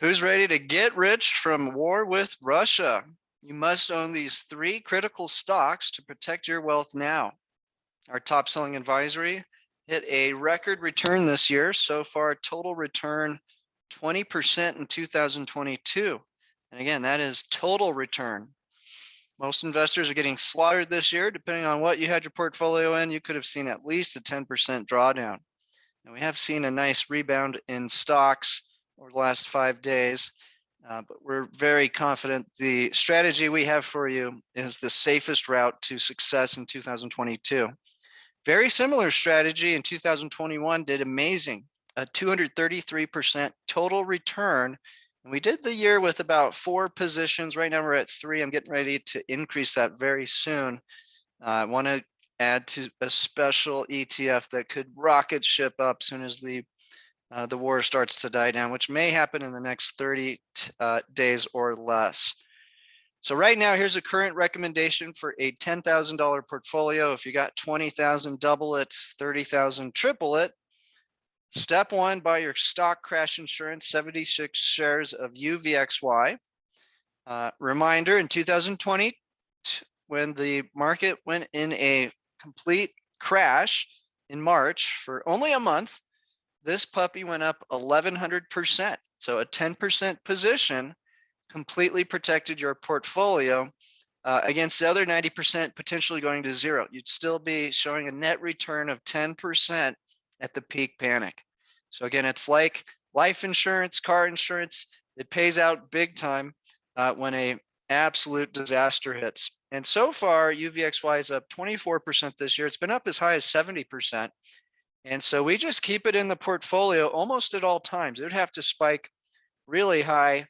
Who's ready to get rich from war with Russia? You must own these 3 critical stocks to protect your wealth now. Our top selling advisory hit a record return this year. So far, total return 20% in 2022. And again, that is total return. Most investors are getting slaughtered this year. Depending on what you had your portfolio in, you could have seen at least a 10% drawdown. And we have seen a nice rebound in stocks over the last 5 days, but we're very confident the strategy we have for you is the safest route to success in 2022. Very similar strategy in 2021 did amazing, a 233% total return. And we did the year with about 4 positions. Right now we're at 3. I'm getting ready to increase that very soon. I want to add to a special ETF that could rocket ship up soon as the war starts to die down, which may happen in the next 30 days or less. So right now, here's a current recommendation for a $10,000 portfolio. If you got 20,000, double it, 30,000, triple it. Step 1, buy your stock crash insurance, 76 shares of UVXY. Reminder, in 2020, when the market went in a complete crash in March for only a month, this puppy went up 1,100%. So a 10% position completely protected your portfolio against the other 90% potentially going to zero. You'd still be showing a net return of 10% at the peak panic. So again, it's like life insurance, car insurance. It pays out big time when a absolute disaster hits. And so far, UVXY is up 24% this year. It's been up as high as 70%. And so we just keep it in the portfolio almost at all times. It would have to spike really high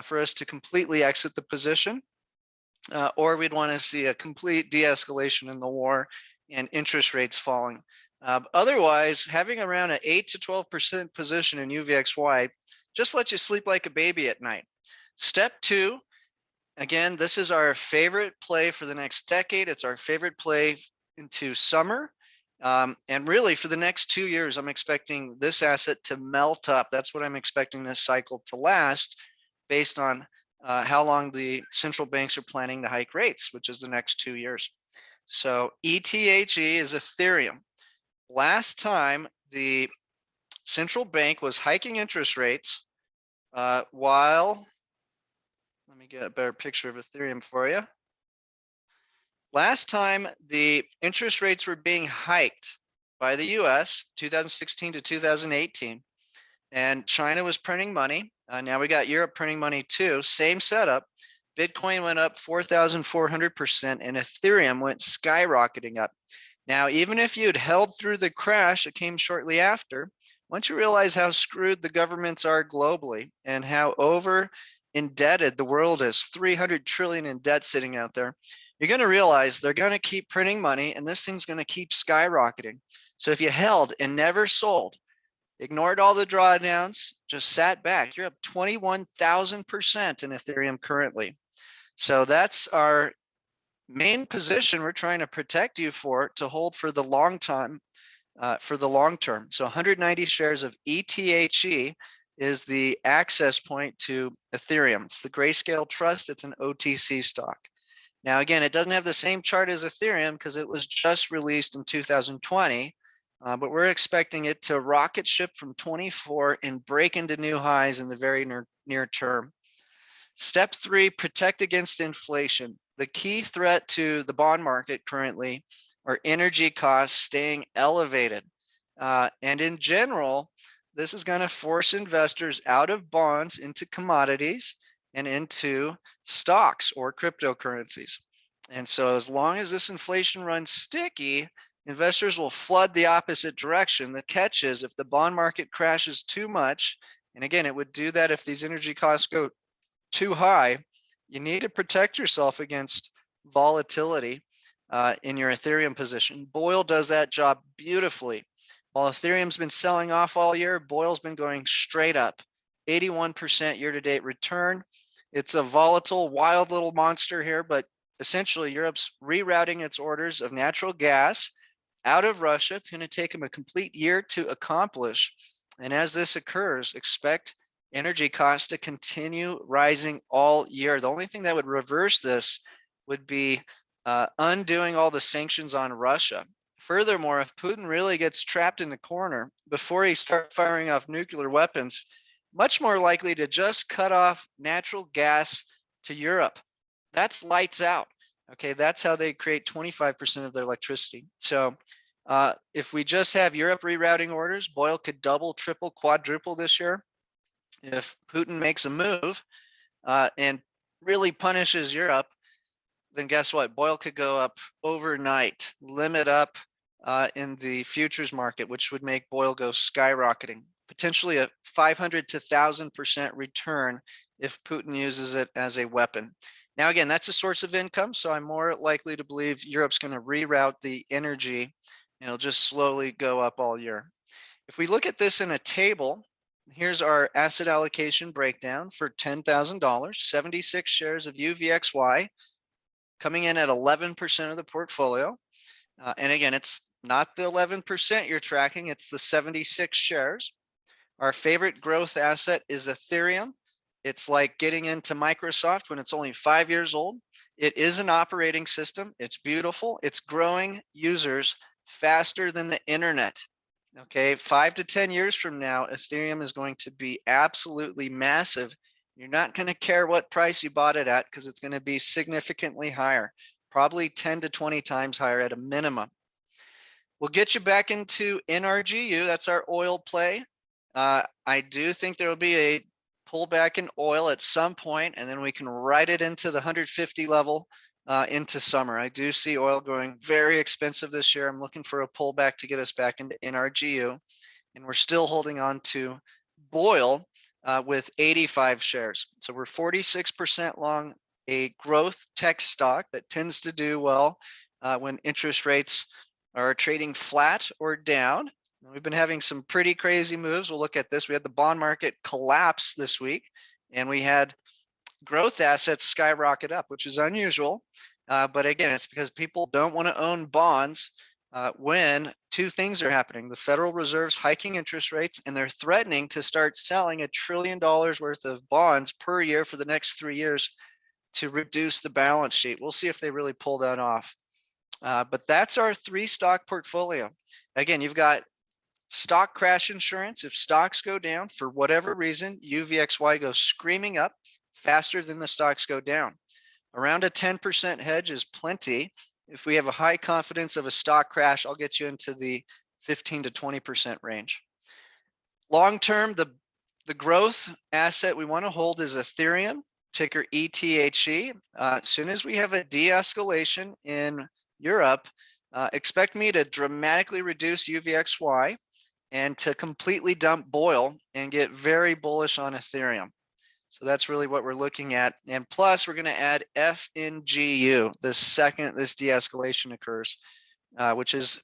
for us to completely exit the position, or we'd want to see a complete de-escalation in the war and interest rates falling. Otherwise, having around an 8 to 12% position in UVXY just lets you sleep like a baby at night. Step 2, again, this is our favorite play for the next decade. It's our favorite play into summer. And really, for the next 2 years, I'm expecting this asset to melt up. That's what I'm expecting this cycle to last, based on how long the central banks are planning to hike rates, which is the next 2 years. So ETHE is Ethereum. Last time the central bank was hiking interest rates while, let me get a better picture of Ethereum for you. Last time the interest rates were being hiked by the US, 2016 to 2018, and China was printing money. Now we got Europe printing money too, same setup. Bitcoin went up 4,400% and Ethereum went skyrocketing up. Now, even if you'd held through the crash that came shortly after, once you realize how screwed the governments are globally and how over indebted the world is, 300 trillion in debt sitting out there, you're going to realize they're going to keep printing money and this thing's going to keep skyrocketing. So if you held and never sold, ignored all the drawdowns, just sat back, you're up 21,000% in Ethereum currently. So that's our main position we're trying to protect you for, to hold for the long time, for the long term. So 190 shares of ETHE is the access point to Ethereum. It's the Grayscale Trust. It's an OTC stock. Now, again, it doesn't have the same chart as Ethereum because it was just released in 2020, but we're expecting it to rocket ship from 24 and break into new highs in the very near term. Step 3, protect against inflation. The key threat to the bond market currently are energy costs staying elevated. And in general, this is going to force investors out of bonds into commodities and into stocks or cryptocurrencies. And so as long as this inflation runs sticky, investors will flood the opposite direction. The catch is if the bond market crashes too much, and again, it would do that if these energy costs go too high, you need to protect yourself against volatility in your Ethereum position. Boyle does that job beautifully. While Ethereum's been selling off all year, Boyle's been going straight up. 81% year-to-date return. It's a volatile, wild little monster here, but essentially Europe's rerouting its orders of natural gas out of Russia. It's going to take them a complete year to accomplish. And as this occurs, expect energy costs to continue rising all year. The only thing that would reverse this would be undoing all the sanctions on Russia. Furthermore, if Putin really gets trapped in the corner before he starts firing off nuclear weapons, much more likely to just cut off natural gas to Europe. That's lights out. Okay, that's how they create 25% of their electricity. So if we just have Europe rerouting orders, oil could double, triple, quadruple this year. If Putin makes a move and really punishes Europe, then guess what? Oil could go up overnight, limit up in the futures market, which would make oil go skyrocketing, potentially a 500 to 1,000% return if Putin uses it as a weapon. Now, again, that's a source of income, so I'm more likely to believe Europe's going to reroute the energy and it'll just slowly go up all year. If we look at this in a table, here's our asset allocation breakdown for $10,000, 76 shares of UVXY, coming in at 11% of the portfolio. And again, it's not the 11% you're tracking, it's the 76 shares. Our favorite growth asset is Ethereum. It's like getting into Microsoft when it's only 5 years old. It is an operating system. It's beautiful. It's growing users faster than the internet. Okay, 5 to 10 years from now, Ethereum is going to be absolutely massive. You're not going to care what price you bought it at because it's going to be significantly higher, probably 10 to 20 times higher at a minimum. We'll get you back into NRGU. That's our oil play. I do think there will be a pullback in oil at some point, and then we can ride it into the 150 level into summer. I do see oil going very expensive this year. I'm looking for a pullback to get us back into NRGU, and we're still holding on to oil with 85 shares. So we're 46% long a growth tech stock that tends to do well when interest rates are trading flat or down. We've been having some pretty crazy moves. We'll look at this. We had the bond market collapse this week, and we had growth assets skyrocket up, which is unusual. But again, it's because people don't want to own bonds when two things are happening. The Federal Reserve's hiking interest rates, and they're threatening to start selling $1 trillion worth of bonds per year for the next 3 years to reduce the balance sheet. We'll see if they really pull that off. But that's our 3-stock portfolio. Again, you've got stock crash insurance. If stocks go down for whatever reason, UVXY goes screaming up faster than the stocks go down. Around a 10% hedge is plenty. If we have a high confidence of a stock crash, I'll get you into the 15 to 20% range. Long term, the growth asset we want to hold is Ethereum, ticker ETHE. As soon as we have a de-escalation in Europe, expect me to dramatically reduce UVXY and to completely dump oil and get very bullish on Ethereum. So that's really what we're looking at. And plus, we're going to add FNGU the second this de-escalation occurs, which is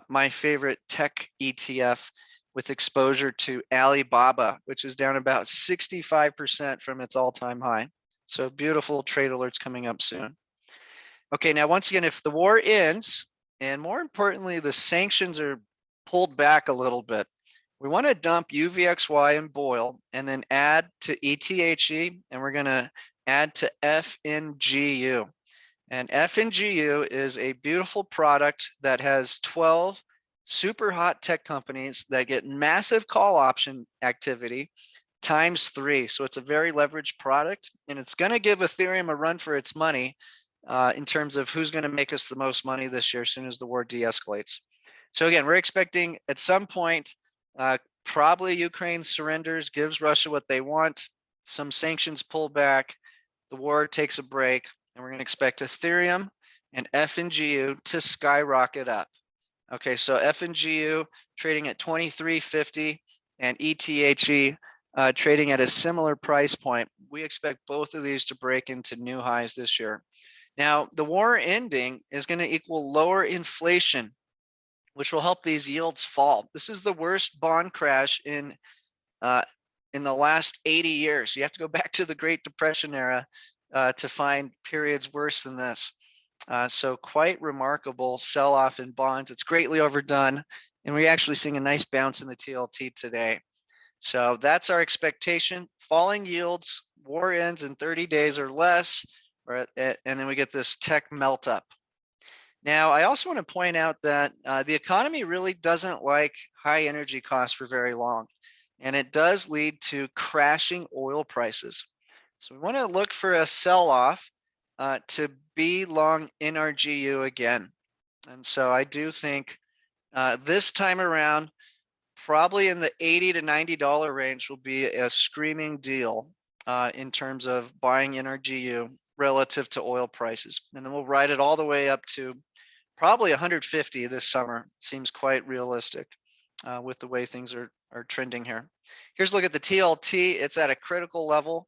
my favorite tech ETF with exposure to Alibaba, which is down about 65% from its all-time high. So beautiful trade alerts coming up soon. Okay, now once again, if the war ends, and more importantly, the sanctions are pulled back a little bit, we want to dump UVXY and oil and then add to ETHE, and we're going to add to FNGU. And FNGU is a beautiful product that has 12 super hot tech companies that get massive call option activity times 3. So it's a very leveraged product, and it's going to give Ethereum a run for its money in terms of who's going to make us the most money this year as soon as the war de-escalates. So again, we're expecting at some point, probably Ukraine surrenders, gives Russia what they want, some sanctions pull back, the war takes a break, and we're going to expect Ethereum and FNGU to skyrocket up. Okay, so FNGU trading at 23.50 and ETHE trading at a similar price point. We expect both of these to break into new highs this year. Now, the war ending is going to equal lower inflation, which will help these yields fall. This is the worst bond crash in the last 80 years. You have to go back to the Great Depression era to find periods worse than this. So quite remarkable sell-off in bonds. It's greatly overdone, and we're actually seeing a nice bounce in the TLT today. So that's our expectation. Falling yields, war ends in 30 days or less, and then we get this tech melt up. Now, I also want to point out that the economy really doesn't like high energy costs for very long, and it does lead to crashing oil prices. So we want to look for a sell-off to be long NRGU again. And so I do think this time around, probably in the $80 to $90 range will be a screaming deal in terms of buying NRGU relative to oil prices. And then we'll ride it all the way up to probably 150 this summer. Seems quite realistic with the way things are trending here. Here's a look at the TLT. It's at a critical level.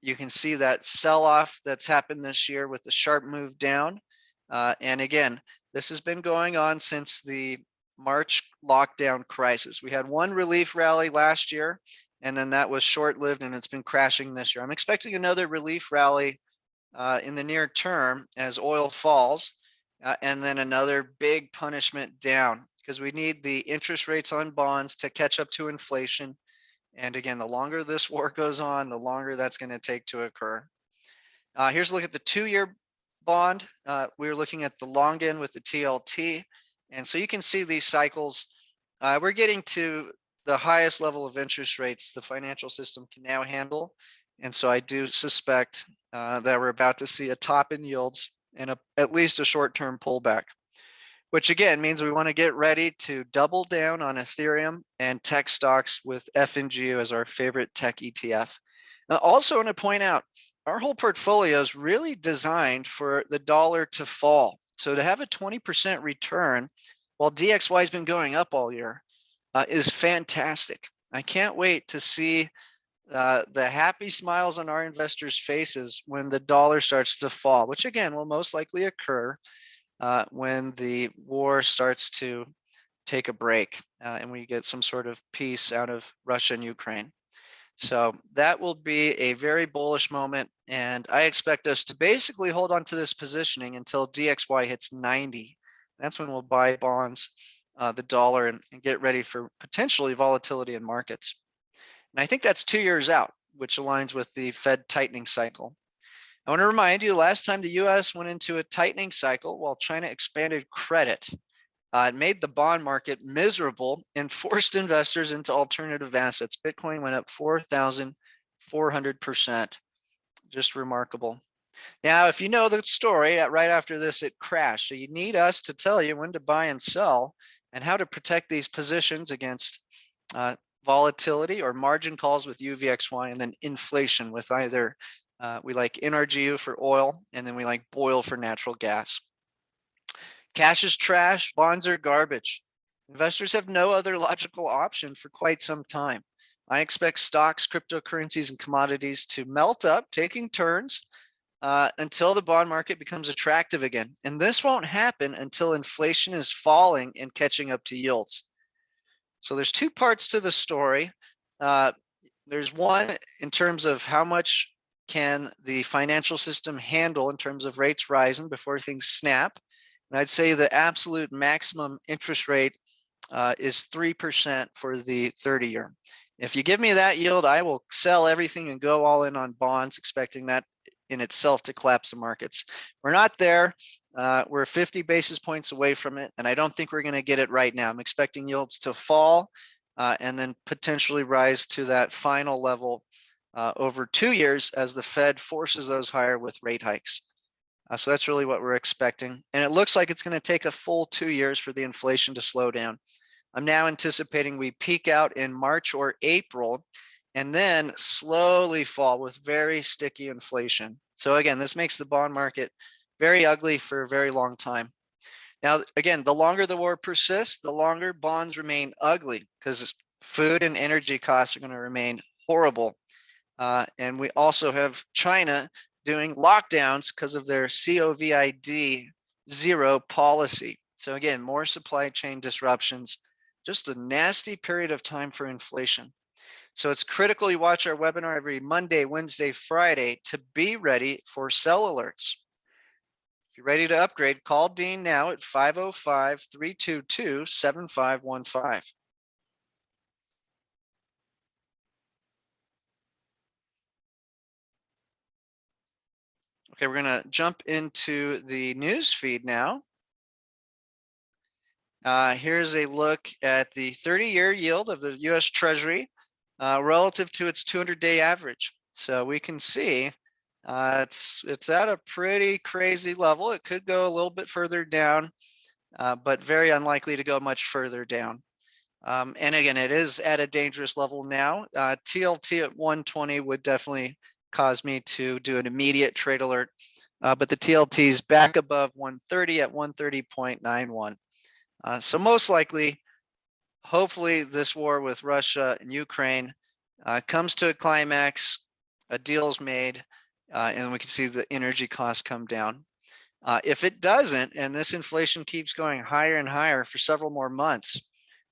You can see that sell-off that's happened this year with the sharp move down. And again, this has been going on since the March lockdown crisis. We had one relief rally last year, and then that was short-lived, and it's been crashing this year. I'm expecting another relief rally in the near term as oil falls, and then another big punishment down, because we need the interest rates on bonds to catch up to inflation. And again, the longer this war goes on, the longer that's going to take to occur. Here's a look at the 2-year bond. We're looking at the long end with the TLT. And so you can see these cycles. We're getting to the highest level of interest rates the financial system can now handle. And so I do suspect that we're about to see a top in yields and at least a short-term pullback, which again means we want to get ready to double down on Ethereum and tech stocks with FNGU as our favorite tech ETF. Now, also want to point out, our whole portfolio is really designed for the dollar to fall. So to have a 20% return while DXY has been going up all year is fantastic. I can't wait to see the happy smiles on our investors' faces when the dollar starts to fall, which again will most likely occur when the war starts to take a break and we get some sort of peace out of Russia and Ukraine. So that will be a very bullish moment, and I expect us to basically hold on to this positioning until DXY hits 90. That's when we'll buy bonds, the dollar, and get ready for potentially volatility in markets. And I think that's 2 years out, which aligns with the Fed tightening cycle. I want to remind you, last time the US went into a tightening cycle while China expanded credit, it made the bond market miserable and forced investors into alternative assets. Bitcoin went up 4,400%. Just remarkable. Now, if you know the story, right after this, it crashed. So you need us to tell you when to buy and sell and how to protect these positions against volatility or margin calls with UVXY, and then inflation with either we like NRGU for oil, and then we like BOIL for natural gas. Cash is trash, bonds are garbage. Investors have no other logical option for quite some time. I expect stocks, cryptocurrencies, and commodities to melt up, taking turns until the bond market becomes attractive again. And this won't happen until inflation is falling and catching up to yields. So there's two parts to the story. There's one in terms of how much can the financial system handle in terms of rates rising before things snap. And I'd say the absolute maximum interest rate is 3% for the 30-year. If you give me that yield, I will sell everything and go all in on bonds, expecting that in itself to collapse the markets. We're not there. We're 50 basis points away from it, and I don't think we're going to get it right now. I'm expecting yields to fall and then potentially rise to that final level over 2 years as the Fed forces those higher with rate hikes. So that's really what we're expecting. And it looks like it's going to take a full 2 years for the inflation to slow down. I'm now anticipating we peak out in March or April and then slowly fall with very sticky inflation. So again, this makes the bond market very ugly for a very long time. Now, again, the longer the war persists, the longer bonds remain ugly because food and energy costs are going to remain horrible. And we also have China doing lockdowns because of their COVID zero policy. So again, more supply chain disruptions, just a nasty period of time for inflation. So it's critical you watch our webinar every Monday, Wednesday, Friday to be ready for sell alerts. If you're ready to upgrade, call Dean now at 505-322-7515. Okay, we're going to jump into the news feed now. Here's a look at the 30-year yield of the US Treasury relative to its 200-day average. So we can see it's at a pretty crazy level. It could go a little bit further down, but very unlikely to go much further down. And again, it is at a dangerous level now. TLT at 120 would definitely cause me to do an immediate trade alert. But the TLT is back above 130 at 130.91. So most likely, hopefully this war with Russia and Ukraine comes to a climax, a deal's made, and we can see the energy costs come down. If it doesn't, and this inflation keeps going higher and higher for several more months,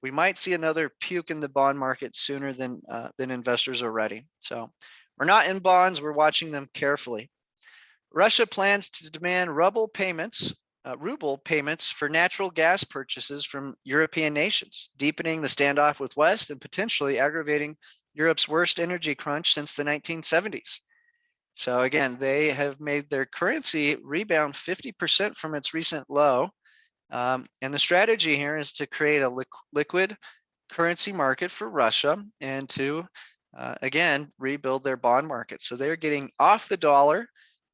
we might see another puke in the bond market sooner than investors are ready. So we're not in bonds, we're watching them carefully. Russia plans to demand ruble payments for natural gas purchases from European nations, deepening the standoff with West and potentially aggravating Europe's worst energy crunch since the 1970s. So again, they have made their currency rebound 50% from its recent low. And the strategy here is to create a liquid currency market for Russia and to, again, rebuild their bond market. So they're getting off the dollar.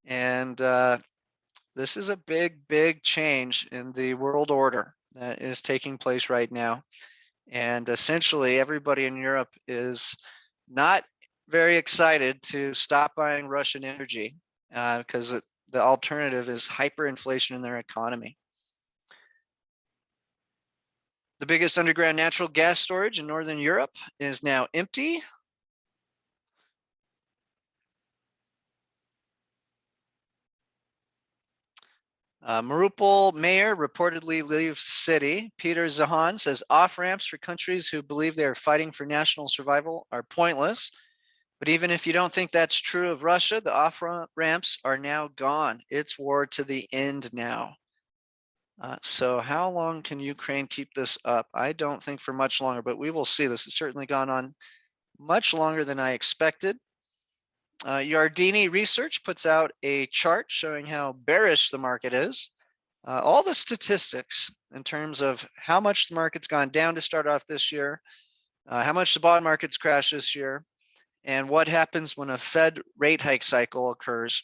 And this is a big change in the world order that is taking place right now. And essentially, everybody in Europe is not very excited to stop buying Russian energy because the alternative is hyperinflation in their economy. The biggest underground natural gas storage in Northern Europe is now empty. Mariupol mayor reportedly leaves city. Peter Zahan says off-ramps for countries who believe they are fighting for national survival are pointless. But even if you don't think that's true of Russia, the off-ramps are now gone. It's war to the end now. So how long can Ukraine keep this up? I don't think for much longer, but we will see. This has certainly gone on much longer than I expected. Yardini Research puts out a chart showing how bearish the market is. All the statistics in terms of how much the market's gone down to start off this year, how much the bond market's crashed this year, and what happens when a Fed rate hike cycle occurs.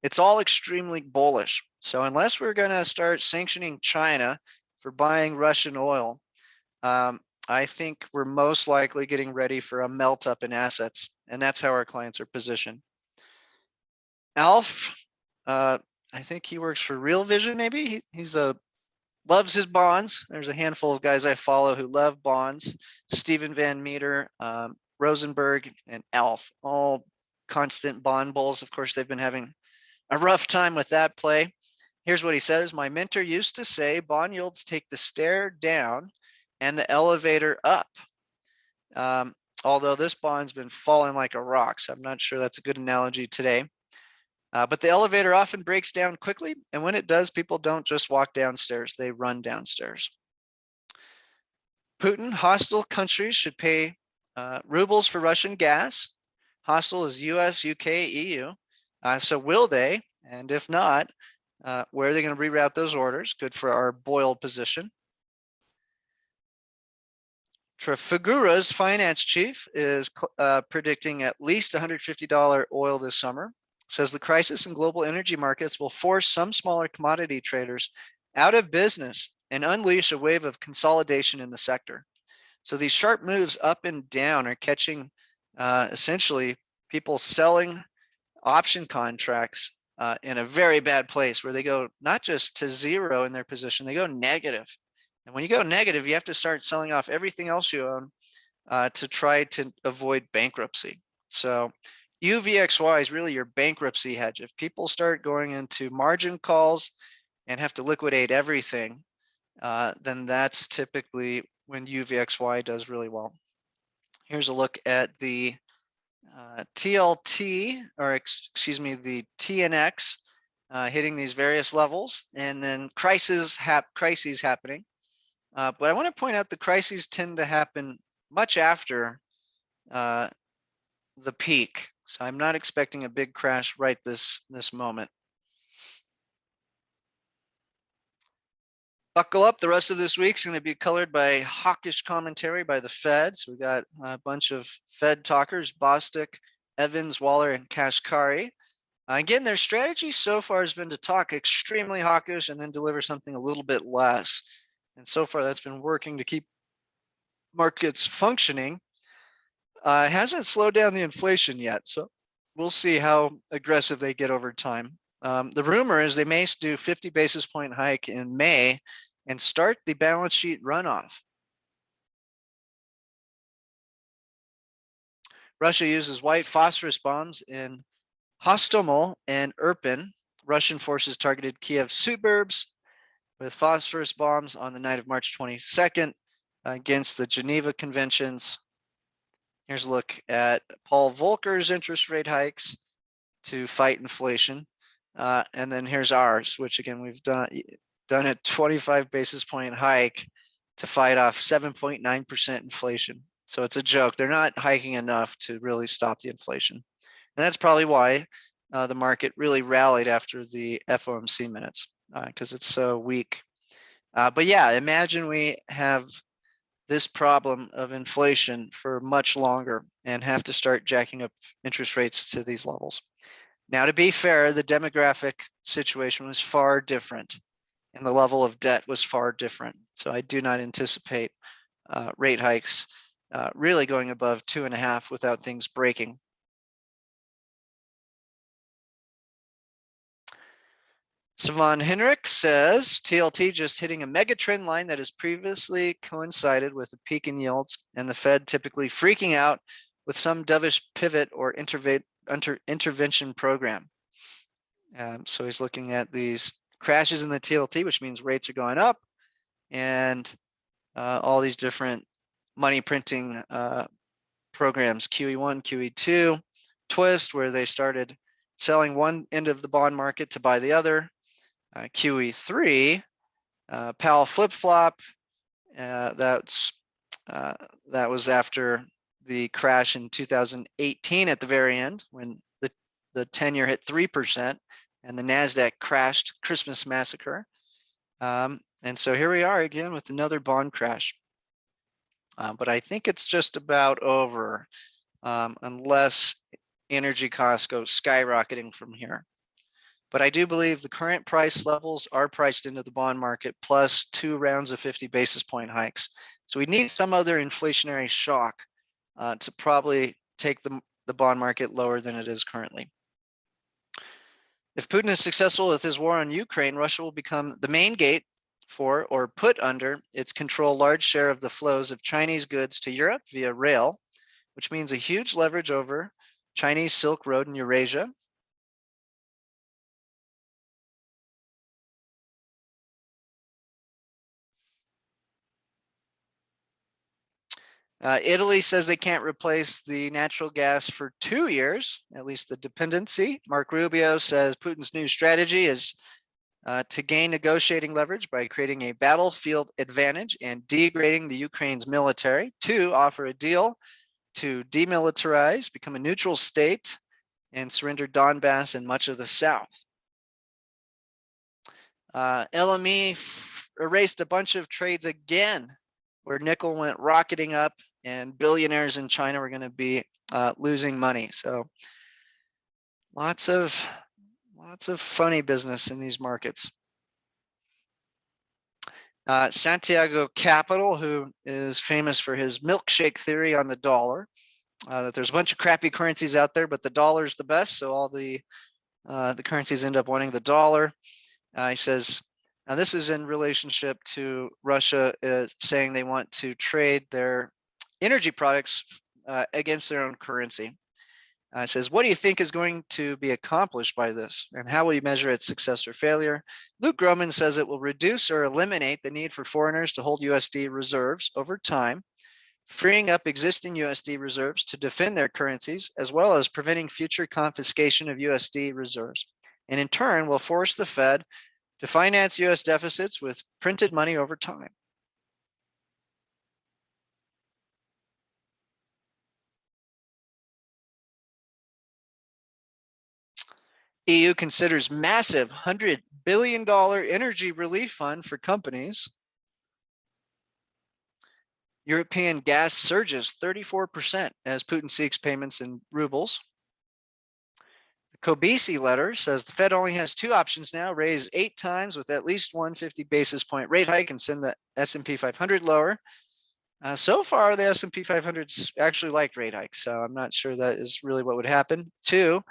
It's all extremely bullish. So unless we're going to start sanctioning China for buying Russian oil, I think we're most likely getting ready for a melt up in assets. And that's how our clients are positioned. Alf, I think he works for Real Vision, maybe. He's loves his bonds. There's a handful of guys I follow who love bonds. Stephen Van Meter, Rosenberg, and Alf, all constant bond bulls. Of course, they've been having a rough time with that play. Here's what he says. My mentor used to say bond yields take the stair down and the elevator up. Although this bond's been falling like a rock, so I'm not sure that's a good analogy today. But the elevator often breaks down quickly, and when it does, people don't just walk downstairs, they run downstairs. Putin, hostile countries should pay rubles for Russian gas. Hostile is US, UK, EU. So will they? And if not, where are they going to reroute those orders? Good for our Boyle position. Trafigura's finance chief is predicting at least $150 oil this summer. Says the crisis in global energy markets will force some smaller commodity traders out of business and unleash a wave of consolidation in the sector. So these sharp moves up and down are catching essentially people selling option contracts in a very bad place where they go not just to zero in their position, they go negative. And when you go negative, you have to start selling off everything else you own to try to avoid bankruptcy. So UVXY is really your bankruptcy hedge. If people start going into margin calls and have to liquidate everything, then that's typically when UVXY does really well. Here's a look at the TLT, or excuse me, the TNX hitting these various levels, and then crises happening. But I want to point out the crises tend to happen much after the peak. So I'm not expecting a big crash right this moment. Buckle up. The rest of this week's going to be colored by hawkish commentary by the Fed. So we got a bunch of Fed talkers, Bostic, Evans, Waller, and Kashkari. Again, their strategy so far has been to talk extremely hawkish and then deliver something a little bit less. And so far that's been working to keep markets functioning. It hasn't slowed down the inflation yet. So we'll see how aggressive they get over time. The rumor is they may do 50 basis point hike in May and start the balance sheet runoff. Russia uses white phosphorus bombs in Hostomel and Irpin. Russian forces targeted Kiev suburbs with phosphorus bombs on the night of March 22nd against the Geneva Conventions. Here's a look at Paul Volcker's interest rate hikes to fight inflation. And then here's ours, which again, we've done a 25 basis point hike to fight off 7.9% inflation. So it's a joke. They're not hiking enough to really stop the inflation. And that's probably why the market really rallied after the FOMC minutes, because it's so weak. But yeah, imagine we have this problem of inflation for much longer and have to start jacking up interest rates to these levels. Now, to be fair, the demographic situation was far different and the level of debt was far different. So I do not anticipate rate hikes really going above 2.5 without things breaking. Savon Henrik says TLT just hitting a mega trend line that has previously coincided with a peak in yields and the Fed typically freaking out with some dovish pivot or intervention program. So he's looking at these crashes in the TLT, which means rates are going up, and all these different money printing programs, QE1, QE2, twist, where they started selling one end of the bond market to buy the other. QE3, Powell flip-flop, that was after the crash in 2018 at the very end when the 10-year hit 3% and the NASDAQ crashed, Christmas massacre. And so here we are again with another bond crash. But I think it's just about over unless energy costs go skyrocketing from here. But I do believe the current price levels are priced into the bond market plus 2 rounds of 50 basis point hikes. So we need some other inflationary shock to probably take the bond market lower than it is currently. If Putin is successful with his war on Ukraine, Russia will become the main gate for or put under its control large share of the flows of Chinese goods to Europe via rail, which means a huge leverage over Chinese Silk Road in Eurasia. Italy says they can't replace the natural gas for 2 years, at least the dependency. Mark Rubio says Putin's new strategy is to gain negotiating leverage by creating a battlefield advantage and degrading the Ukraine's military, to offer a deal to demilitarize, become a neutral state, and surrender Donbass and much of the south. LME erased a bunch of trades again, where nickel went rocketing up and billionaires in China were going to be losing money. So lots of funny business in these markets. Santiago Capital, who is famous for his milkshake theory on the dollar, that there's a bunch of crappy currencies out there, but the dollar is the best. So all the currencies end up wanting the dollar. He says, now this is in relationship to Russia saying they want to trade their energy products against their own currency. Says, what do you think is going to be accomplished by this? And how will you measure its success or failure? Luke Groman says it will reduce or eliminate the need for foreigners to hold USD reserves over time, freeing up existing USD reserves to defend their currencies, as well as preventing future confiscation of USD reserves. And in turn, will force the Fed to finance US deficits with printed money over time. EU considers massive $100 billion energy relief fund for companies. European gas surges 34% as Putin seeks payments in rubles. The Kobesi letter says the Fed only has two options now: raise 8 times with at least 150 basis point rate hike and send the S&P 500 lower. So far, the S&P 500's actually liked rate hikes, so I'm not sure that is really what would happen. 2,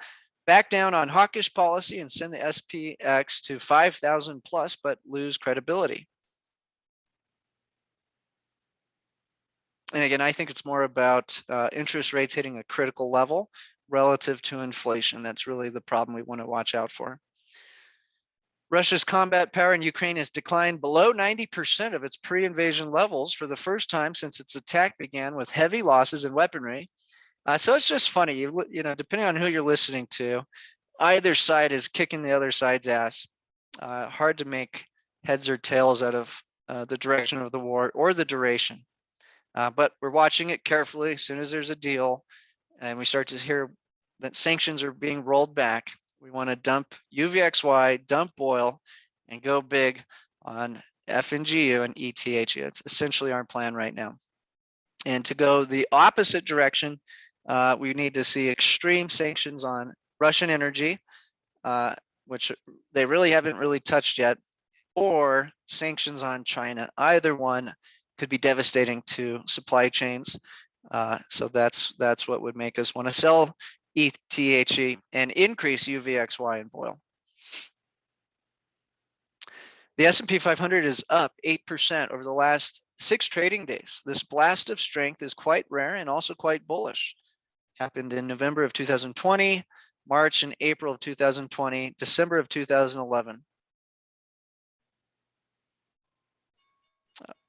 back down on hawkish policy and send the SPX to 5,000 plus, but lose credibility. And again, I think it's more about interest rates hitting a critical level relative to inflation. That's really the problem we want to watch out for. Russia's combat power in Ukraine has declined below 90% of its pre-invasion levels for the first time since its attack began, with heavy losses in weaponry. So it's just funny, you know, depending on who you're listening to, either side is kicking the other side's ass. Hard to make heads or tails out of the direction of the war or the duration. But we're watching it carefully. As soon as there's a deal and we start to hear that sanctions are being rolled back, we want to dump UVXY, dump oil, and go big on FNGU and ETHE. It's essentially our plan right now. And to go the opposite direction, we need to see extreme sanctions on Russian energy, which they really haven't really touched yet, or sanctions on China. Either one could be devastating to supply chains. So that's what would make us want to sell ETHE and increase UVXY and oil. The S&P 500 is up 8% over the last 6 trading days. This blast of strength is quite rare and also quite bullish. Happened in November of 2020, March and April of 2020, December of 2011.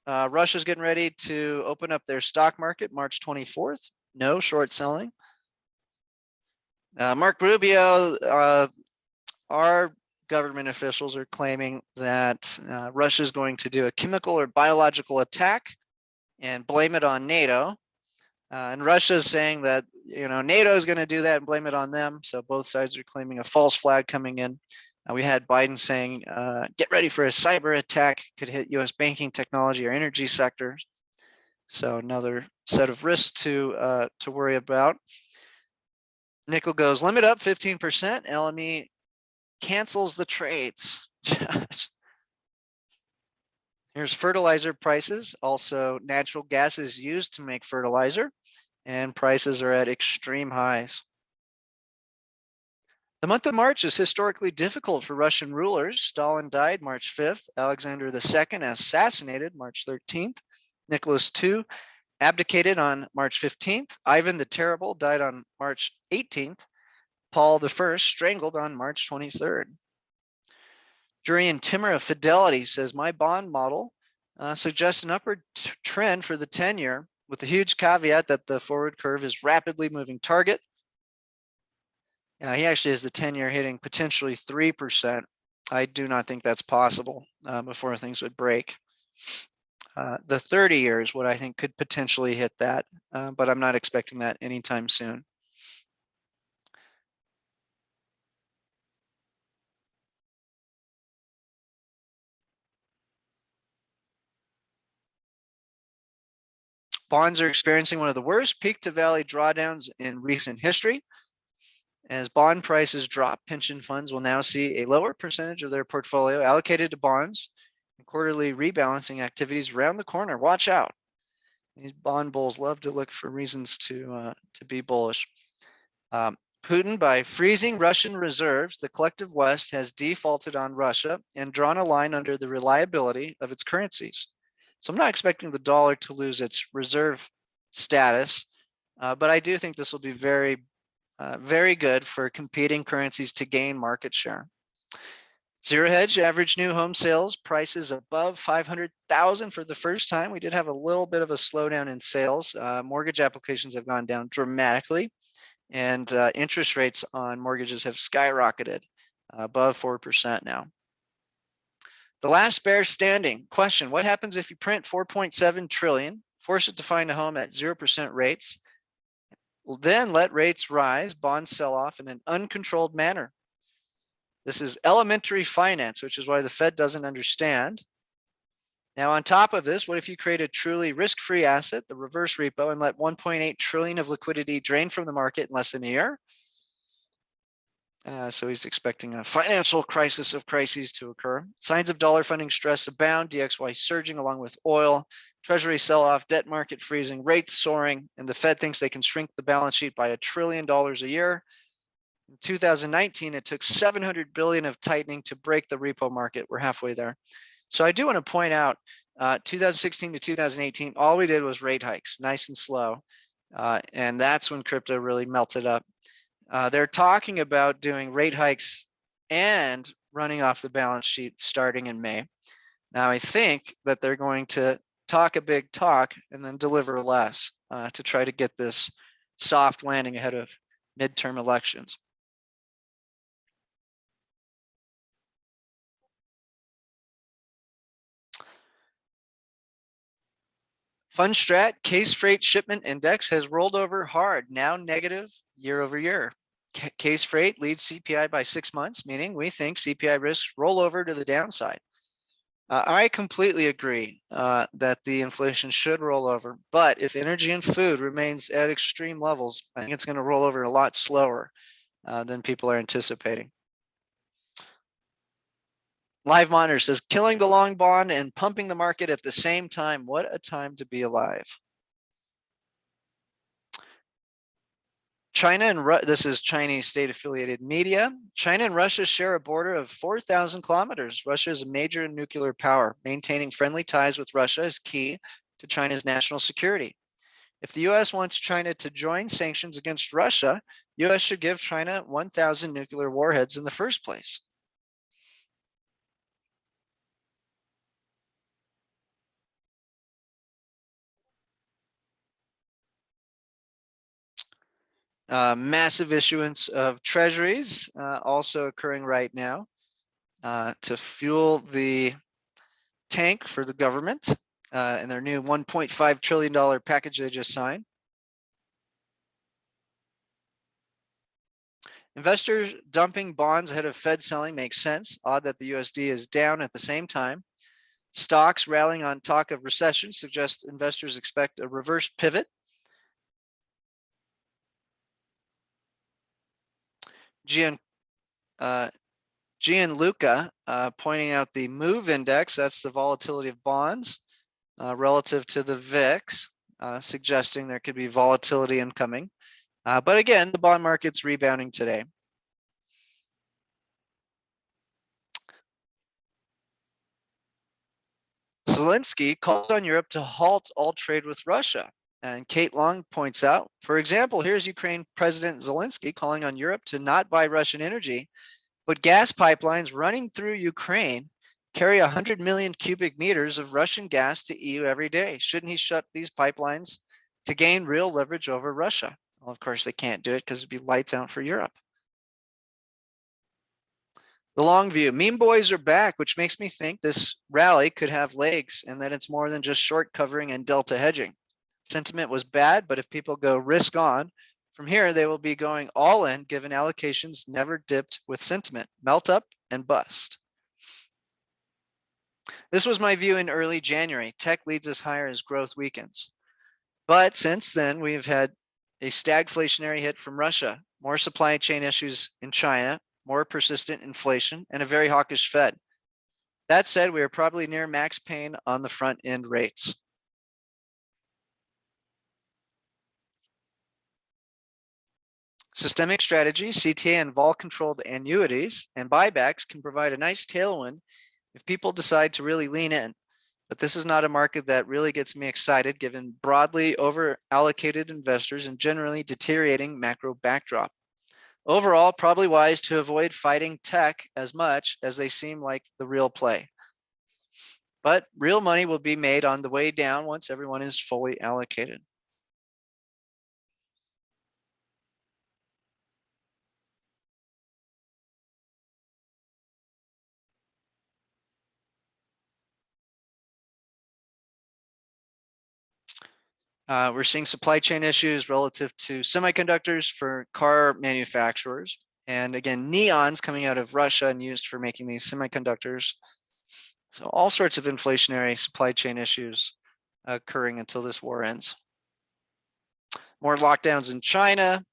Russia's getting ready to open up their stock market March 24th. No short selling. Mark Rubio, our government officials are claiming that Russia is going to do a chemical or biological attack and blame it on NATO. And Russia is saying that, you know, NATO is going to do that and blame it on them. So both sides are claiming a false flag coming in. We had Biden saying, get ready for a cyber attack, could hit US banking, technology, or energy sectors. So another set of risks to worry about. Nickel goes limit up 15%. LME cancels the trades. Here's fertilizer prices. Also, natural gas is used to make fertilizer, and prices are at extreme highs. The month of March is historically difficult for Russian rulers. Stalin died March 5th. Alexander II assassinated March 13th. Nicholas II abdicated on March 15th. Ivan the Terrible died on March 18th. Paul I strangled on March 23rd. Jurian Timmer of Fidelity says, my bond model suggests an upward trend for the 10-year, with the huge caveat that the forward curve is rapidly moving target. He actually has the 10-year hitting potentially 3%. I do not think that's possible before things would break. The 30-year is what I think could potentially hit that, but I'm not expecting that anytime soon. Bonds are experiencing one of the worst peak to valley drawdowns in recent history. As bond prices drop, pension funds will now see a lower percentage of their portfolio allocated to bonds, and quarterly rebalancing activities around the corner. Watch out. These bond bulls love to look for reasons to be bullish. Putin, by freezing Russian reserves, the collective West has defaulted on Russia and drawn a line under the reliability of its currencies. So I'm not expecting the dollar to lose its reserve status, but I do think this will be very good for competing currencies to gain market share. Zero hedge average new home sales prices above 500,000 for the first time. We did have a little bit of a slowdown in sales. Mortgage applications have gone down dramatically, and interest rates on mortgages have skyrocketed above 4% now. The last bear standing. Question: what happens if you print 4.7 trillion, force it to find a home at 0% rates, then let rates rise, bonds sell off in an uncontrolled manner? This is elementary finance, which is why the Fed doesn't understand. Now, on top of this, what if you create a truly risk-free asset, the reverse repo, and let 1.8 trillion of liquidity drain from the market in less than a year? So he's expecting a financial crisis of crises to occur. Signs of dollar funding stress abound, DXY surging along with oil, treasury sell-off, debt market freezing, rates soaring, and the Fed thinks they can shrink the balance sheet by $1 trillion a year. In 2019, it took 700 billion of tightening to break the repo market. We're halfway there. So I do want to point out 2016 to 2018, all we did was rate hikes, nice and slow. And that's when crypto really melted up. They're talking about doing rate hikes and running off the balance sheet starting in May. Now, I think that they're going to talk a big talk and then deliver less to try to get this soft landing ahead of midterm elections. Fundstrat case freight shipment index has rolled over hard, now negative year over year. Case freight leads CPI by 6 months, meaning we think CPI risks roll over to the downside. I completely agree that the inflation should roll over, but if energy and food remains at extreme levels, I think it's going to roll over a lot slower than people are anticipating. Live Monitor says, killing the long bond and pumping the market at the same time. What a time to be alive. China and this is Chinese state-affiliated media. China and Russia share a border of 4,000 kilometers. Russia is a major nuclear power. Maintaining friendly ties with Russia is key to China's national security. If the U.S. wants China to join sanctions against Russia, U.S. should give China 1,000 nuclear warheads in the first place. Massive issuance of treasuries also occurring right now to fuel the tank for the government and their new $1.5 trillion package they just signed. Investors dumping bonds ahead of Fed selling makes sense. Odd that the USD is down at the same time. Stocks rallying on talk of recession suggests investors expect a reverse pivot. Gianluca pointing out the MOVE index, that's the volatility of bonds relative to the VIX, suggesting there could be volatility incoming. But again, the bond market's rebounding today. Zelensky calls on Europe to halt all trade with Russia. And Kate Long points out, for example, here's Ukraine President Zelensky calling on Europe to not buy Russian energy, but gas pipelines running through Ukraine carry 100 million cubic meters of Russian gas to EU every day. Shouldn't he shut these pipelines to gain real leverage over Russia? Well, of course, they can't do it because it'd be lights out for Europe. The long view, meme boys are back, which makes me think this rally could have legs and that it's more than just short covering and delta hedging. Sentiment was bad, but if people go risk on, from here they will be going all in, given allocations never dipped with sentiment, melt up and bust. This was my view in early January. Tech leads us higher as growth weakens. But since then, we've had a stagflationary hit from Russia, more supply chain issues in China, more persistent inflation, and a very hawkish Fed. That said, we are probably near max pain on the front end rates. Systemic strategy, CTA, and vol-controlled annuities and buybacks can provide a nice tailwind if people decide to really lean in. But this is not a market that really gets me excited given broadly over-allocated investors and generally deteriorating macro backdrop. Overall, probably wise to avoid fighting tech as much as they seem like the real play. But real money will be made on the way down once everyone is fully allocated. We're seeing supply chain issues relative to semiconductors for car manufacturers. And again, neon's coming out of Russia and used for making these semiconductors. So all sorts of inflationary supply chain issues occurring until this war ends. More lockdowns in China.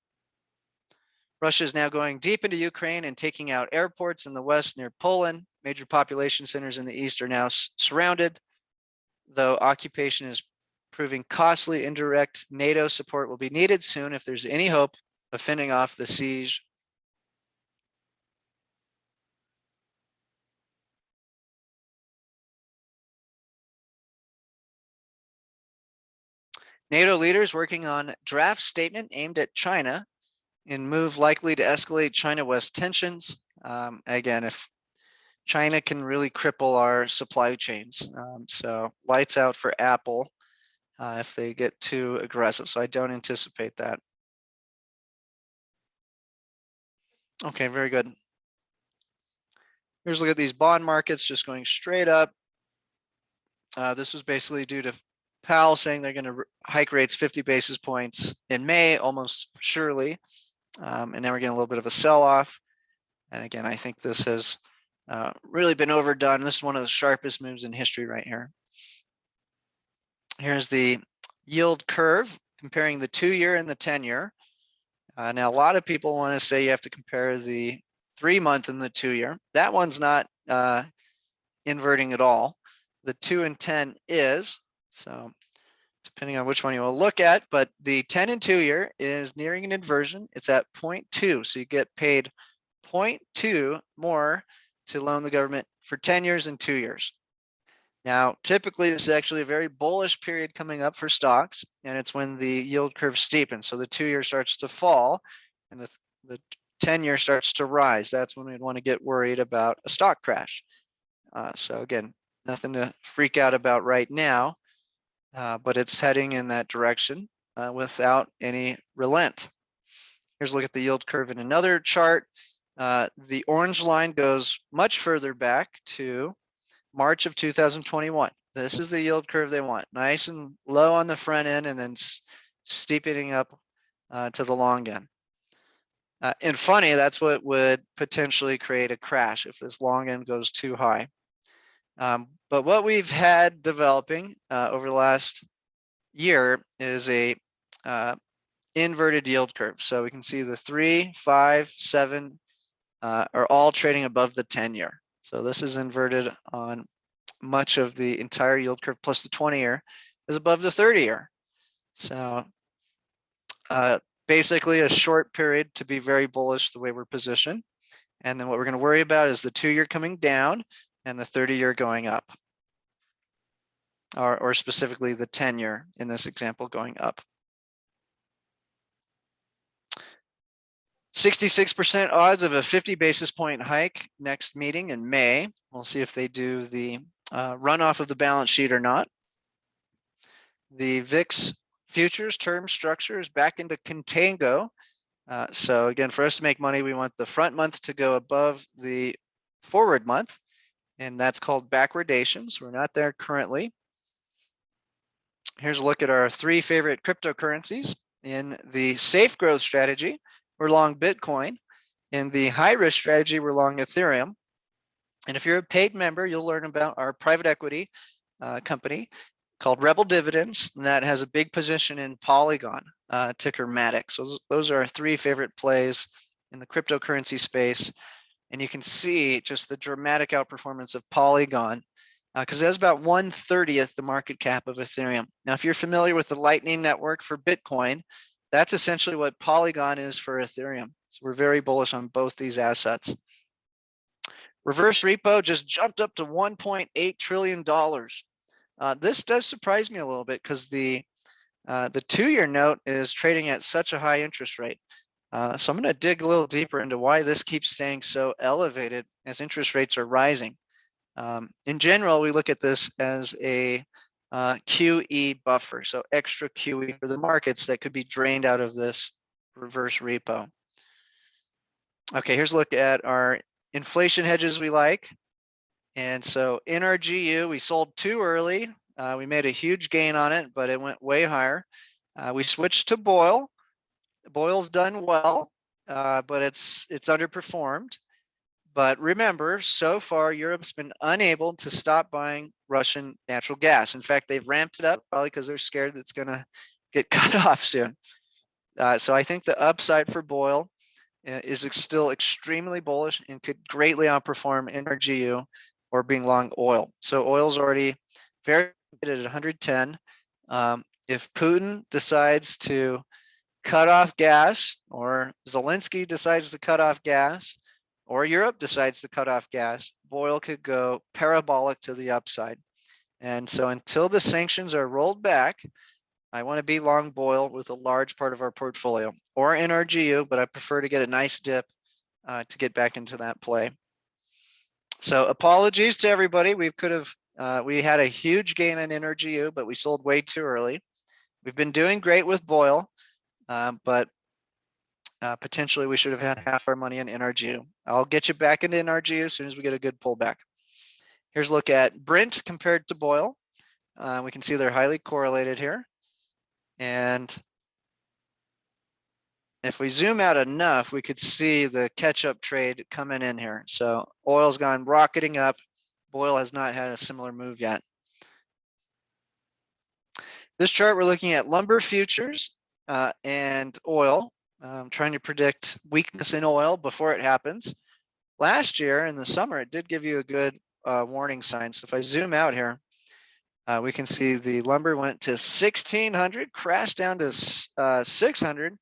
Russia is now going deep into Ukraine and taking out airports in the west near Poland. Major population centers in the east are now surrounded. Though occupation is proving costly, indirect NATO support will be needed soon if there's any hope of fending off the siege. NATO leaders working on draft statement aimed at China in move likely to escalate China-West tensions. Again, if China can really cripple our supply chains. So lights out for Apple if they get too aggressive. So I don't anticipate that. Okay, very good. Here's a look at these bond markets just going straight up. This was basically due to Powell saying they're going to hike rates 50 basis points in May, almost surely. And now we're getting a little bit of a sell-off. And again, I think this has really been overdone. This is one of the sharpest moves in history right here. Here's the yield curve comparing the 2-year and the 10-year. Now, a lot of people want to say you have to compare the 3-month and the 2-year. That one's not inverting at all. The 2 and 10 is, so depending on which one you will look at, but the 10 and 2-year is nearing an inversion. It's at 0.2, so you get paid 0.2 more to loan the government for 10 years and 2 years. Now, typically, this is actually a very bullish period coming up for stocks, and it's when the yield curve steepens. So the 2-year starts to fall, and the 10-year starts to rise. That's when we'd want to get worried about a stock crash. So again, nothing to freak out about right now, but it's heading in that direction without any relent. Here's a look at the yield curve in another chart. The orange line goes much further back to March of 2021. This is the yield curve they want. Nice and low on the front end and then steepening up to the long end. And funny, that's what would potentially create a crash if this long end goes too high. But what we've had developing over the last year is a inverted yield curve. So we can see the 3, 5, 7 are all trading above the 10-year. So this is inverted on much of the entire yield curve, plus the 20-year is above the 30-year. So basically a short period to be very bullish the way we're positioned. And then what we're going to worry about is the 2-year coming down and the 30-year going up. Or specifically the 10-year in this example going up. 66% odds of a 50 basis point hike next meeting in May. We'll see if they do the runoff of the balance sheet or not. The VIX futures term structure is back into contango. So again, for us to make money, we want the front month to go above the forward month, and that's called backwardation. So we're not there currently. Here's a look at our 3 favorite cryptocurrencies. In the safe growth strategy, we're long Bitcoin. In the high risk strategy, we're long Ethereum. And if you're a paid member, you'll learn about our private equity company called Rebel Dividends, and that has a big position in Polygon, ticker MATIC. So those are our 3 favorite plays in the cryptocurrency space. And you can see just the dramatic outperformance of Polygon, because it has about 1/30th the market cap of Ethereum. Now, if you're familiar with the Lightning Network for Bitcoin, that's essentially what Polygon is for Ethereum. So we're very bullish on both these assets. Reverse repo just jumped up to $1.8 trillion. This does surprise me a little bit because the 2-year note is trading at such a high interest rate. So I'm going to dig a little deeper into why this keeps staying so elevated as interest rates are rising. In general, we look at this as a QE buffer, so extra QE for the markets that could be drained out of this reverse repo. Okay, here's a look at our inflation hedges we like. And so in our GU, we sold too early. We made a huge gain on it, but it went way higher. We switched to Boyle. Boyle's done well. but it's underperformed. But remember, so far, Europe's been unable to stop buying Russian natural gas. In fact, they've ramped it up, probably because they're scared it's going to get cut off soon. So I think the upside for oil is still extremely bullish and could greatly outperform NRGU or being long oil. So oil's already very at 110. If Putin decides to cut off gas, or Zelensky decides to cut off gas, or Europe decides to cut off gas, oil could go parabolic to the upside. And so until the sanctions are rolled back, I want to be long oil with a large part of our portfolio, or NRGU, but I prefer to get a nice dip to get back into that play. So apologies to everybody. We had a huge gain on NRGU, but we sold way too early. We've been doing great with oil, but potentially we should have had half our money in NRGU. I'll get you back into NRGU as soon as we get a good pullback. Here's a look at Brent compared to oil. We can see they're highly correlated here. And if we zoom out enough, we could see the catch-up trade coming in here. So oil's gone rocketing up. Oil has not had a similar move yet. This chart, we're looking at lumber futures and oil. Trying to predict weakness in oil before it happens. Last year in the summer, it did give you a good warning sign. So if I zoom out here, we can see the lumber went to 1,600, crashed down to 600,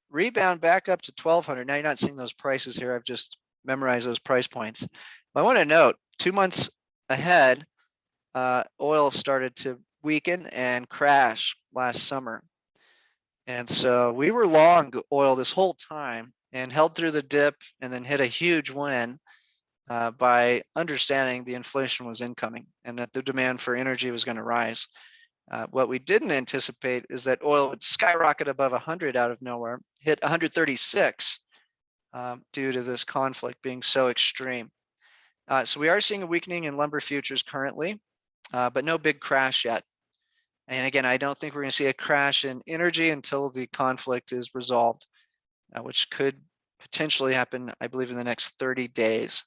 rebound back up to 1,200. Now you're not seeing those prices here. I've just memorized those price points. But I want to note, 2 months ahead, oil started to weaken and crash last summer. And so we were long oil this whole time and held through the dip and then hit a huge win by understanding the inflation was incoming and that the demand for energy was going to rise. What we didn't anticipate is that oil would skyrocket above 100 out of nowhere, hit 136 due to this conflict being so extreme. So we are seeing a weakening in lumber futures currently, but no big crash yet. And again, I don't think we're going to see a crash in energy until the conflict is resolved, which could potentially happen, I believe, in the next 30 days.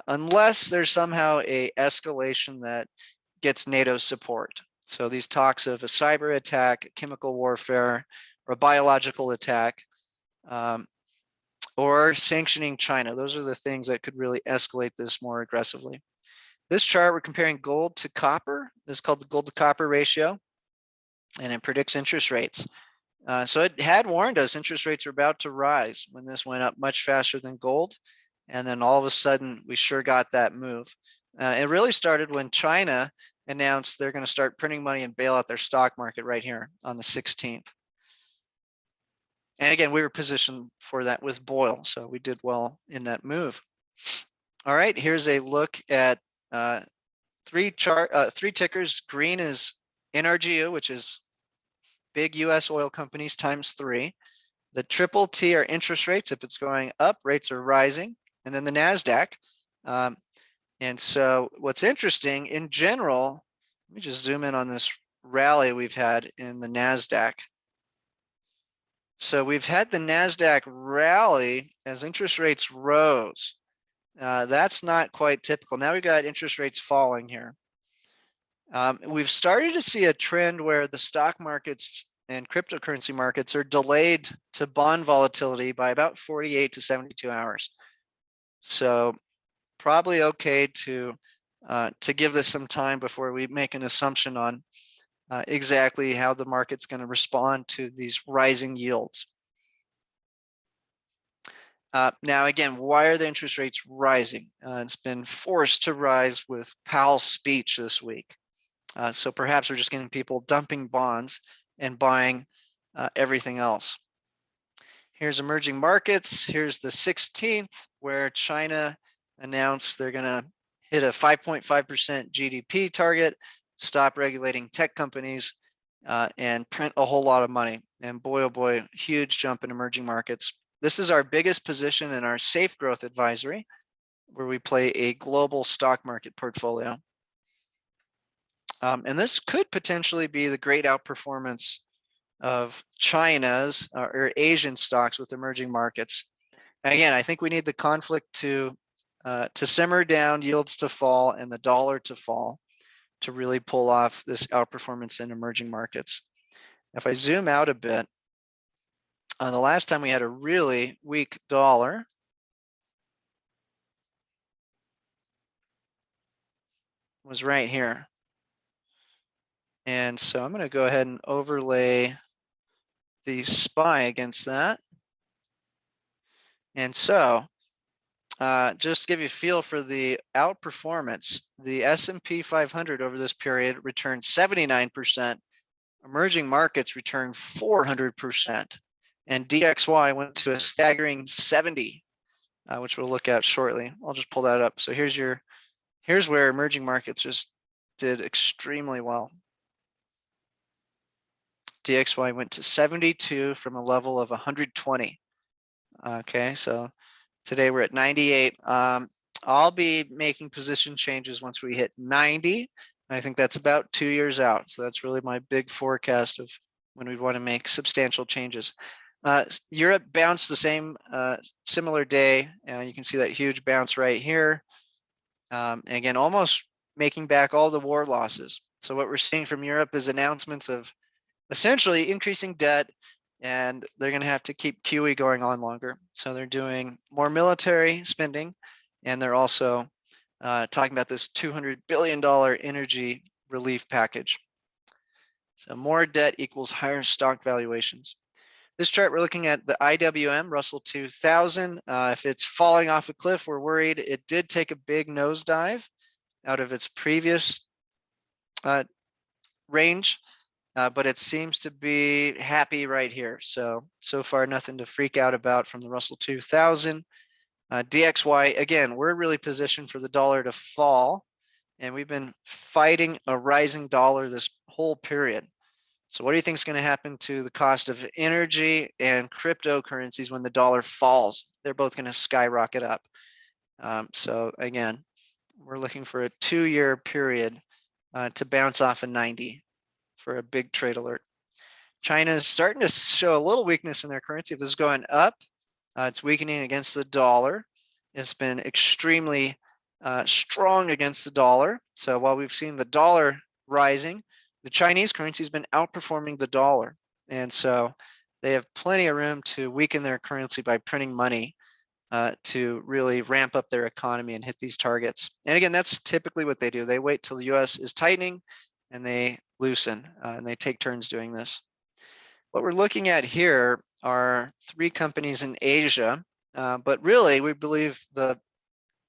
Unless there's somehow a escalation that gets NATO support. So these talks of a cyber attack, chemical warfare, or a biological attack, or sanctioning China. Those are the things that could really escalate this more aggressively. This chart, we're comparing gold to copper. This is called the gold to copper ratio, and it predicts interest rates. So it had warned us interest rates are about to rise when this went up much faster than gold. And then all of a sudden, we sure got that move. It really started when China announced they're going to start printing money and bail out their stock market right here on the 16th. And again, we were positioned for that with oil, so we did well in that move. All right, here's a look at three tickers. Green is NRGU, which is big US oil companies times 3. The triple T are interest rates. If it's going up, rates are rising. And then the NASDAQ. And so what's interesting in general, let me just zoom in on this rally we've had in the NASDAQ. So we've had the NASDAQ rally as interest rates rose. That's not quite typical. Now we've got interest rates falling here. We've started to see a trend where the stock markets and cryptocurrency markets are delayed to bond volatility by about 48 to 72 hours. So probably okay to give this some time before we make an assumption on exactly how the market's going to respond to these rising yields. Now, again, why are the interest rates rising? It's been forced to rise with Powell's speech this week. So perhaps we're just getting people dumping bonds and buying everything else. Here's emerging markets. Here's the 16th, where China announced they're going to hit a 5.5% GDP target, stop regulating tech companies, and print a whole lot of money. And boy, oh boy, huge jump in emerging markets. This is our biggest position in our Safe Growth Advisory, where we play a global stock market portfolio. And this could potentially be the great outperformance of China's or Asian stocks with emerging markets. And again, I think we need the conflict to simmer down, yields to fall, and the dollar to fall to really pull off this outperformance in emerging markets. If I zoom out a bit, the last time we had a really weak dollar was right here. And so I'm going to go ahead and overlay the SPY against that. And so just to give you a feel for the outperformance, the S&P 500 over this period returned 79%, emerging markets returned 400%, and DXY went to a staggering 70, which we'll look at shortly. I'll just pull that up. So here's where emerging markets just did extremely well. DXY went to 72 from a level of 120. Okay, so today we're at 98. I'll be making position changes once we hit 90. I think that's about 2 years out. So that's really my big forecast of when we want to make substantial changes. Europe bounced the same similar day. You can see that huge bounce right here. Again, almost making back all the war losses. So what we're seeing from Europe is announcements of essentially increasing debt, and they're going to have to keep QE going on longer. So they're doing more military spending, and they're also talking about this $200 billion energy relief package. So more debt equals higher stock valuations. This chart, we're looking at the IWM, Russell 2000. If it's falling off a cliff, we're worried. It did take a big nosedive out of its previous range. But it seems to be happy right here. So far, nothing to freak out about from the Russell 2000. DXY, again, we're really positioned for the dollar to fall. And we've been fighting a rising dollar this whole period. So what do you think is going to happen to the cost of energy and cryptocurrencies when the dollar falls? They're both going to skyrocket up. So again, we're looking for a 2-year period to bounce off a 90. For a big trade alert. China is starting to show a little weakness in their currency. If this is going up, it's weakening against the dollar. It's been extremely strong against the dollar. So while we've seen the dollar rising, the Chinese currency has been outperforming the dollar. And so they have plenty of room to weaken their currency by printing money to really ramp up their economy and hit these targets. And again, that's typically what they do. They wait till the US is tightening and they loosen, and they take turns doing this. What we're looking at here are 3 companies in Asia, but really we believe the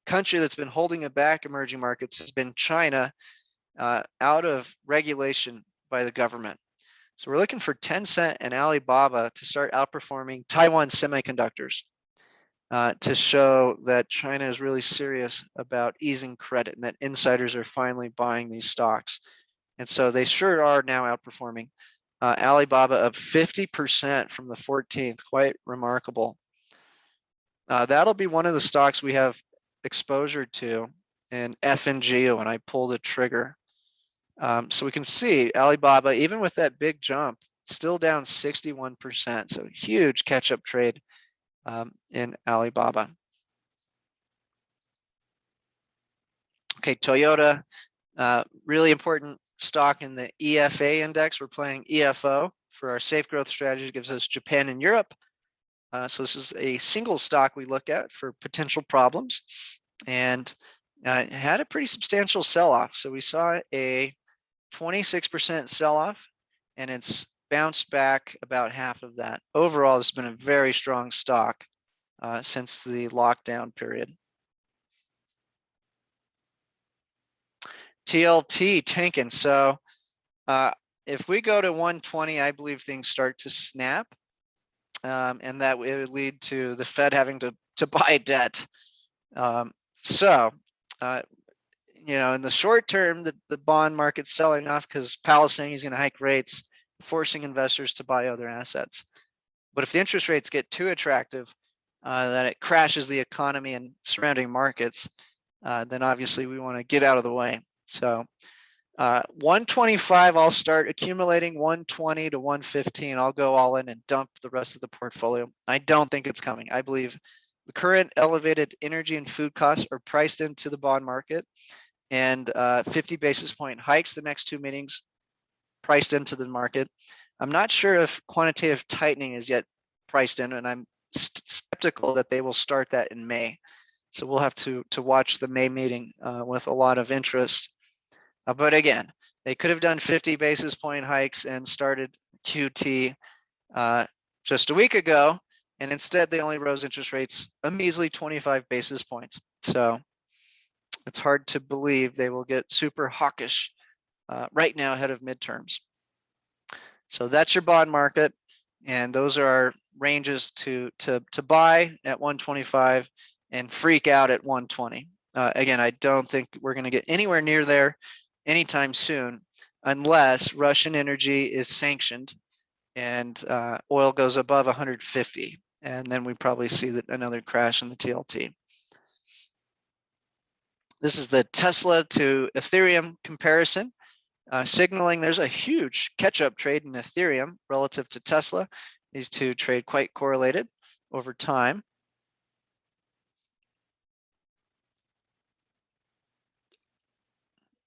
country that's been holding it back emerging markets has been China, out of regulation by the government. So we're looking for Tencent and Alibaba to start outperforming Taiwan Semiconductors to show that China is really serious about easing credit and that insiders are finally buying these stocks. And so they sure are now outperforming. Alibaba up 50% from the 14th, quite remarkable. That'll be one of the stocks we have exposure to in FNG when I pull the trigger. So we can see Alibaba, even with that big jump, still down 61%. So huge catch-up trade in Alibaba. Okay, Toyota, really important stock in the ETHE index. We're playing EFO for our safe growth strategy. It gives us Japan and Europe. So this is a single stock we look at for potential problems, and it had a pretty substantial sell-off. So we saw a 26% sell-off, and it's bounced back about half of that. Overall, it's been a very strong stock since the lockdown period. TLT tanking. So if we go to 120, I believe things start to snap, and that would lead to the Fed having to buy debt. You know, in the short term, the bond market's selling off because Powell's saying he's going to hike rates, forcing investors to buy other assets. But if the interest rates get too attractive, that it crashes the economy and surrounding markets, then obviously we want to get out of the way. So 125, I'll start accumulating. 120 to 115, I'll go all in and dump the rest of the portfolio. I don't think it's coming. I believe the current elevated energy and food costs are priced into the bond market, and 50 basis point hikes the next two meetings priced into the market. I'm not sure if quantitative tightening is yet priced in, and I'm skeptical that they will start that in May. So we'll have to watch the May meeting with a lot of interest. But again, they could have done 50 basis point hikes and started QT just a week ago, and instead they only rose interest rates a measly 25 basis points. So it's hard to believe they will get super hawkish right now ahead of midterms. So that's your bond market, and those are our ranges to buy at 125 and freak out at 120. Again, I don't think we're going to get anywhere near there anytime soon, unless Russian energy is sanctioned and oil goes above 150, and then we probably see another crash in the TLT. This is the Tesla to Ethereum comparison, signaling there's a huge catch-up trade in Ethereum relative to Tesla. These two trade quite correlated over time.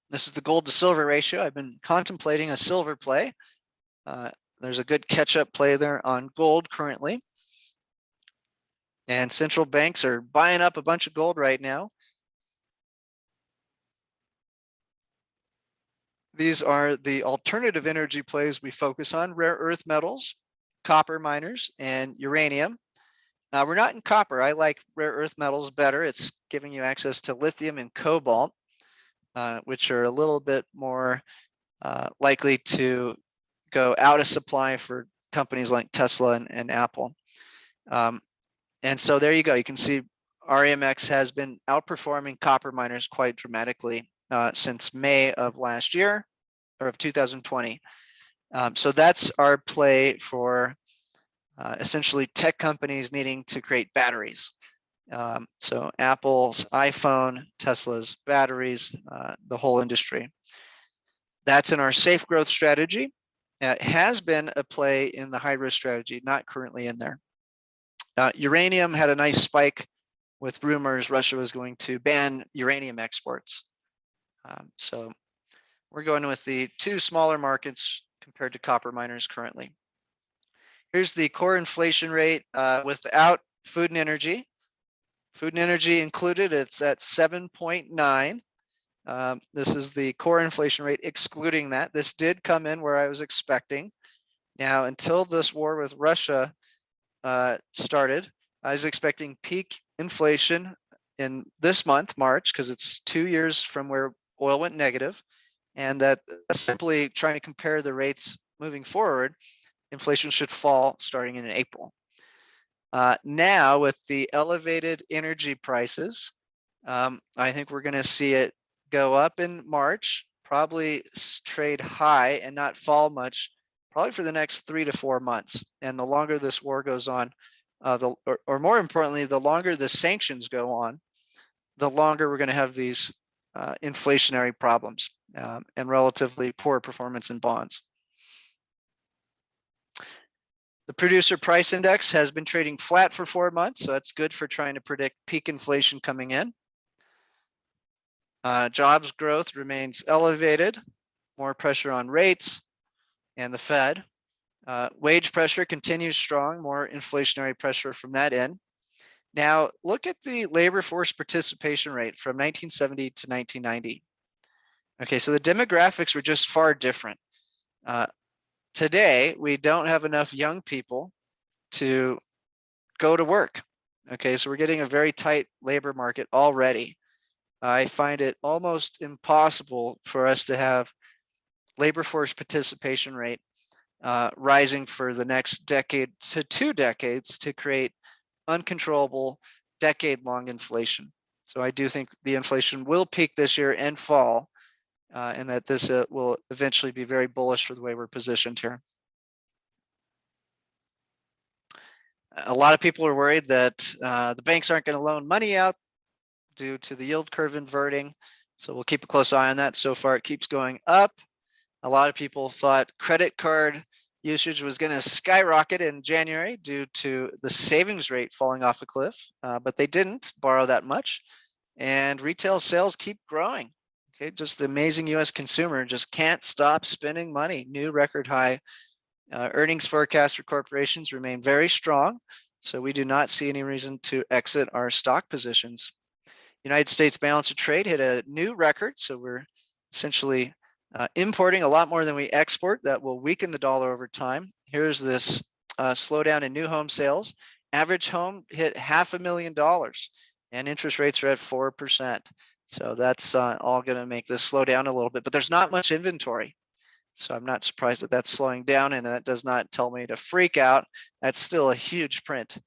This is the gold to silver ratio. I've been contemplating a silver play. There's a good catch-up play there on gold currently. And central banks are buying up a bunch of gold right now. These are the alternative energy plays we focus on: rare earth metals, copper miners, and uranium. We're not in copper. I like rare earth metals better. It's giving you access to lithium and cobalt, which are a little bit more likely to go out of supply for companies like Tesla and Apple. And so there you go. You can see REMX has been outperforming copper miners quite dramatically since May of last year, or of 2020. So that's our play for essentially tech companies needing to create batteries. So Apple's iPhone, Tesla's batteries, the whole industry. That's in our safe growth strategy. It has been a play in the high risk strategy, not currently in there. Uranium had a nice spike with rumors Russia was going to ban uranium exports. So we're going with the two smaller markets compared to copper miners currently. Here's the core inflation rate without food and energy. Food and energy included, it's at 7.9. This is the core inflation rate excluding that. This did come in where I was expecting. Now, until this war with Russia started, I was expecting peak inflation in this month, March, because it's 2 years from where oil went negative, and that simply trying to compare the rates moving forward, inflation should fall starting in April. Now, with the elevated energy prices, I think we're going to see it go up in March, probably trade high and not fall much, probably for the next 3 to 4 months. And the longer this war goes on, or more importantly, the longer the sanctions go on, the longer we're going to have these inflationary problems and relatively poor performance in bonds. The producer price index has been trading flat for 4 months, so that's good for trying to predict peak inflation coming in. Jobs growth remains elevated, more pressure on rates and the Fed. Wage pressure continues strong, more inflationary pressure from that end. Now, look at the labor force participation rate from 1970 to 1990. Okay, so the demographics were just far different. Today, we don't have enough young people to go to work. Okay, so we're getting a very tight labor market already. I find it almost impossible for us to have labor force participation rate rising for the next decade to 2 decades to create uncontrollable decade-long inflation. So I do think the inflation will peak this year and fall, and that this will eventually be very bullish for the way we're positioned here. A lot of people are worried that the banks aren't going to loan money out due to the yield curve inverting. So we'll keep a close eye on that. So far, it keeps going up. A lot of people thought credit card usage was going to skyrocket in January due to the savings rate falling off a cliff, but they didn't borrow that much. And retail sales keep growing. Okay, just the amazing US consumer just can't stop spending money. New record high earnings forecasts for corporations remain very strong. So we do not see any reason to exit our stock positions. United States balance of trade hit a new record. So we're essentially importing a lot more than we export. That will weaken the dollar over time. Here's this slowdown in new home sales. Average home hit $500,000 and interest rates are at 4%. So that's all going to make this slow down a little bit, but there's not much inventory. So I'm not surprised that that's slowing down, and that does not tell me to freak out. That's still a huge print,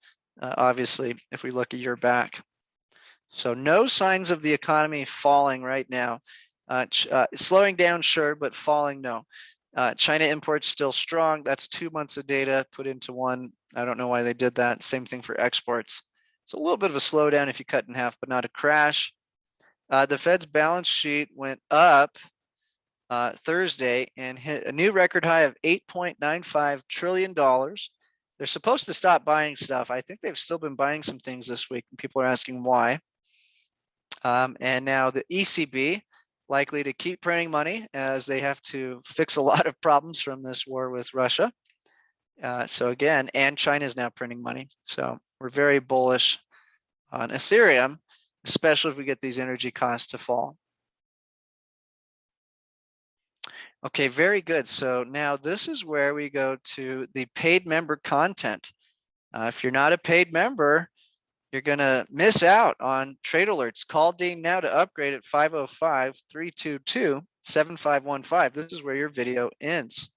obviously, if we look a year back. So no signs of the economy falling right now. Slowing down, sure, but falling, no. China imports still strong. That's 2 months of data put into one. I don't know why they did that. Same thing for exports. It's a little bit of a slowdown if you cut in half, but not a crash. The Fed's balance sheet went up Thursday and hit a new record high of $8.95 trillion. They're supposed to stop buying stuff. I think they've still been buying some things this week, and people are asking why. And now the ECB likely to keep printing money as they have to fix a lot of problems from this war with Russia. So again, and China is now printing money. So we're very bullish on Ethereum, especially if we get these energy costs to fall. Okay, very good. So now this is where we go to the paid member content. If you're not a paid member, you're going to miss out on trade alerts. Call Dean now to upgrade at 505-322-7515. This is where your video ends.